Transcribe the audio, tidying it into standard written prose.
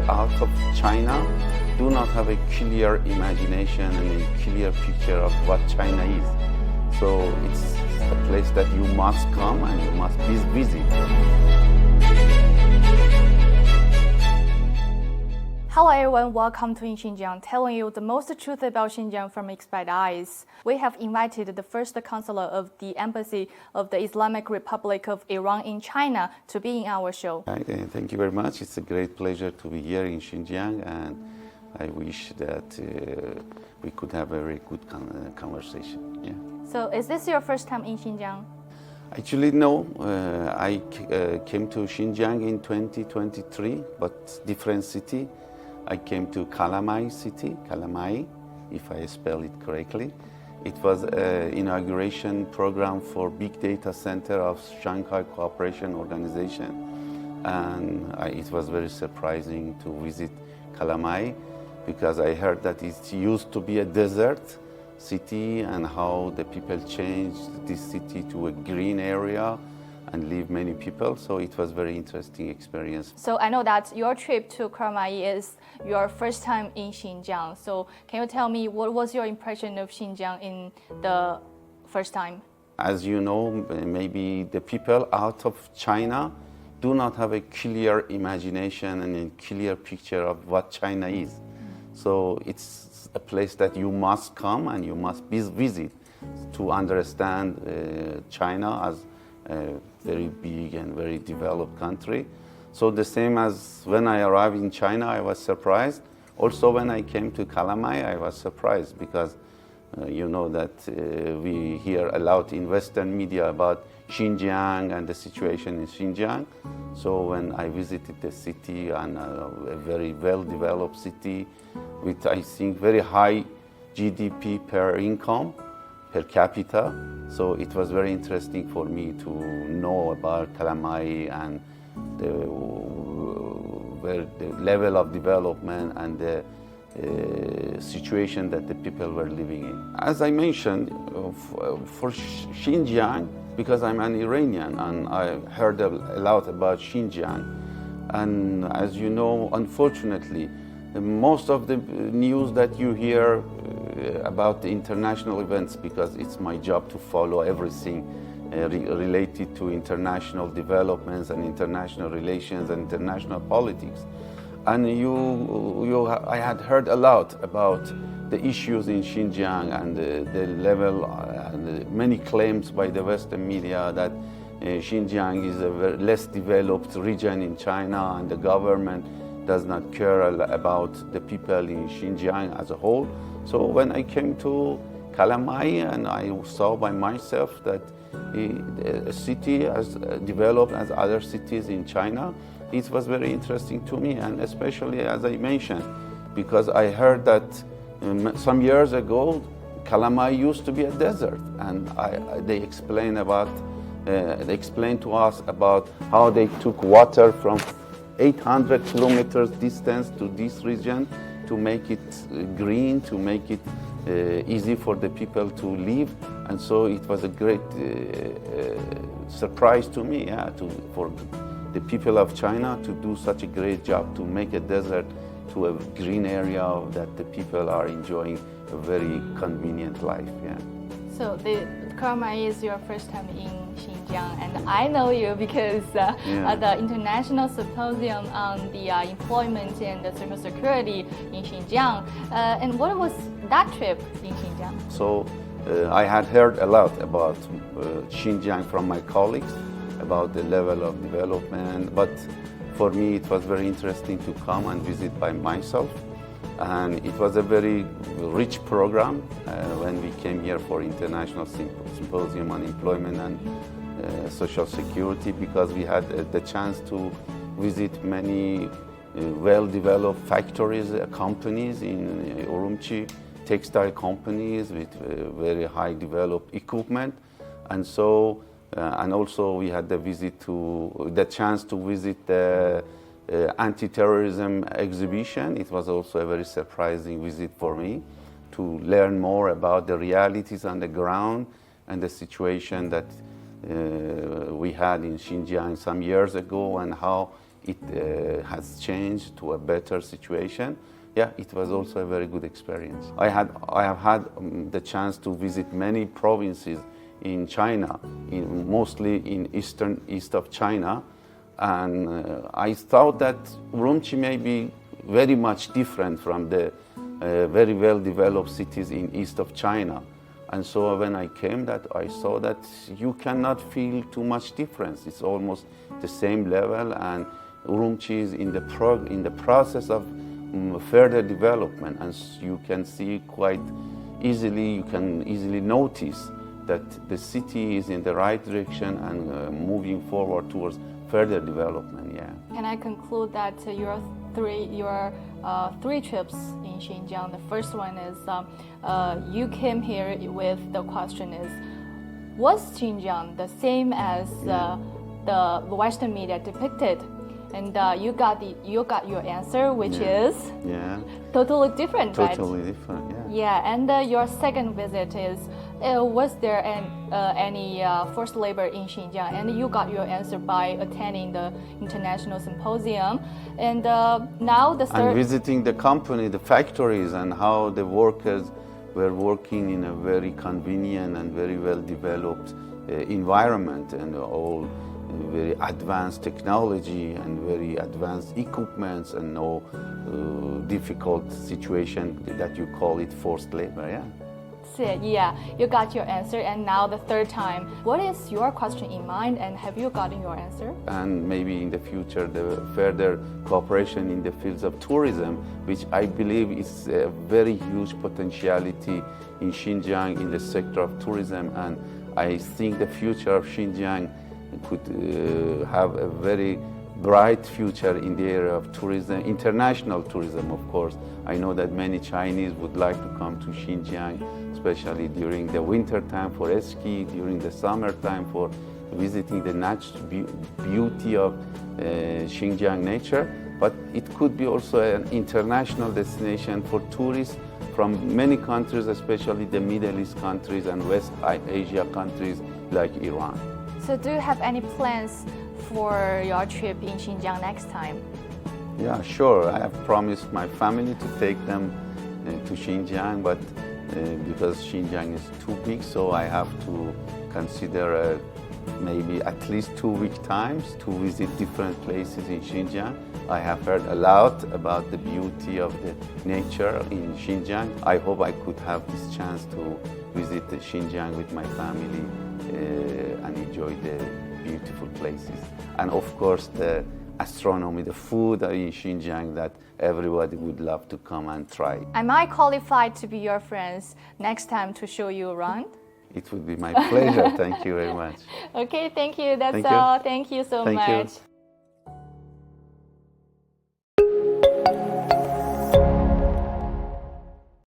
out of China do not have a clear imagination and a clear picture of what China is. So it's a place that you must come and you must visit. Hello everyone, welcome to InXinjiang, telling you the most truth about Xinjiang from expert eyes. We have invited the First Counsellor of the Embassy of the Islamic Republic of Iran in China to be in our show. Thank you very much. It's a great pleasure to be here in Xinjiang, and I wish that we could have a very good conversation. Yeah. So is this your first time in Xinjiang? Actually, no. I came to Xinjiang in 2023, but different city. I came to Kalamai city, Kalamai, if I spell it correctly. It was an inauguration program for Big Data Center of Shanghai Cooperation Organization. And it was very surprising to visit Kalamai because I heard that it used to be a desert city and how the people changed this city to a green area and live many people. So it was very interesting experience. So I know that your trip to Kalamai is your first time in Xinjiang. So can you tell me what was your impression of Xinjiang in the first time? As you know, maybe the people out of China do not have a clear imagination and a clear picture of what China is. So it's a place that you must come and you must visit to understand China as a very big and very developed country. So the same as when I arrived in China, I was surprised. Also when I came to Kalamai, I was surprised because you know that we hear a lot in Western media about Xinjiang and the situation in Xinjiang. So when I visited the city, and a very well-developed city with, I think, very high GDP per income, per capita. So it was very interesting for me to know about Kalamai and the level of development and the situation that the people were living in. As I mentioned, for Xinjiang, because I'm an Iranian and I heard a lot about Xinjiang, and as you know, unfortunately, most of the news that you hear about the international events, because it's my job to follow everything related to international developments and international relations and international politics. And I had heard a lot about the issues in Xinjiang and the level and many claims by the Western media that Xinjiang is a very less developed region in China and the government does not care about the people in Xinjiang as a whole. So when I came to Kalamai and I saw by myself that a city as developed as other cities in China, it was very interesting to me, and especially as I mentioned, because I heard that some years ago Kalamai used to be a desert, and they explained to us about how they took water from 800 kilometers distance to this region to make it green, to make it easy for the people to live. And so it was a great surprise to me, for the people of China to do such a great job to make a desert to a green area that the people are enjoying a very convenient life. Yeah. So the Kalamai is your first time in Xinjiang, and I know you because the International Symposium on the Employment and the Social Security in Xinjiang. And what was that trip in Xinjiang? So I had heard a lot about Xinjiang from my colleagues, about the level of development, but for me it was very interesting to come and visit by myself. And it was a very rich program when we came here for International Symposium on Employment and Social Security, because we had the chance to visit many well-developed factories, companies in Urumqi, textile companies with very high developed equipment. And so, and also we had the chance to visit the anti-terrorism exhibition. It was also a very surprising visit for me to learn more about the realities on the ground and the situation that we had in Xinjiang some years ago, and how it has changed to a better situation. Yeah, it was also a very good experience. I have had the chance to visit many provinces in China, mostly in east of China, and I thought that Urumqi may be very much different from the very well-developed cities in east of China. And so when I came, I saw that you cannot feel too much difference. It's almost the same level, and Urumqi is in the process of further development, and you can see quite easily, you can easily notice that the city is in the right direction and moving forward towards further development. Yeah. Can I conclude that your three trips in Xinjiang? The first one is you came here with the question is, was Xinjiang the same as the Western media depicted? And you got your answer, which is totally different, right? Totally different, yeah. Yeah, and your second visit is, was there any forced labor in Xinjiang? And you got your answer by attending the international symposium. And now the third... And visiting the company, the factories, and how the workers were working in a very convenient and very well-developed environment, and all very advanced technology and very advanced equipments, and no difficult situation that you call it forced labor. Yeah. Yeah, you got your answer, and now the third time. What is your question in mind, and have you gotten your answer? And maybe in the future, the further cooperation in the fields of tourism, which I believe is a very huge potentiality in Xinjiang in the sector of tourism, and I think the future of Xinjiang could have a very bright future in the area of tourism, international tourism, of course. I know that many Chinese would like to come to Xinjiang, especially during the winter time for ski, during the summer time for visiting the natural beauty of Xinjiang nature. But it could be also an international destination for tourists from many countries, especially the Middle East countries and West Asia countries like Iran. So do you have any plans for your trip in Xinjiang next time? Yeah, sure. I have promised my family to take them to Xinjiang, but because Xinjiang is too big, so I have to consider maybe at least 2-week times to visit different places in Xinjiang. I have heard a lot about the beauty of the nature in Xinjiang. I hope I could have this chance to visit Xinjiang with my family and enjoy the beautiful places. And of course, the astronomy, the food in Xinjiang that everybody would love to come and try. Am I qualified to be your friends next time to show you around? It would be my pleasure. Thank you very much. Okay, thank you. That's Thank you. all. Thank you so much. You.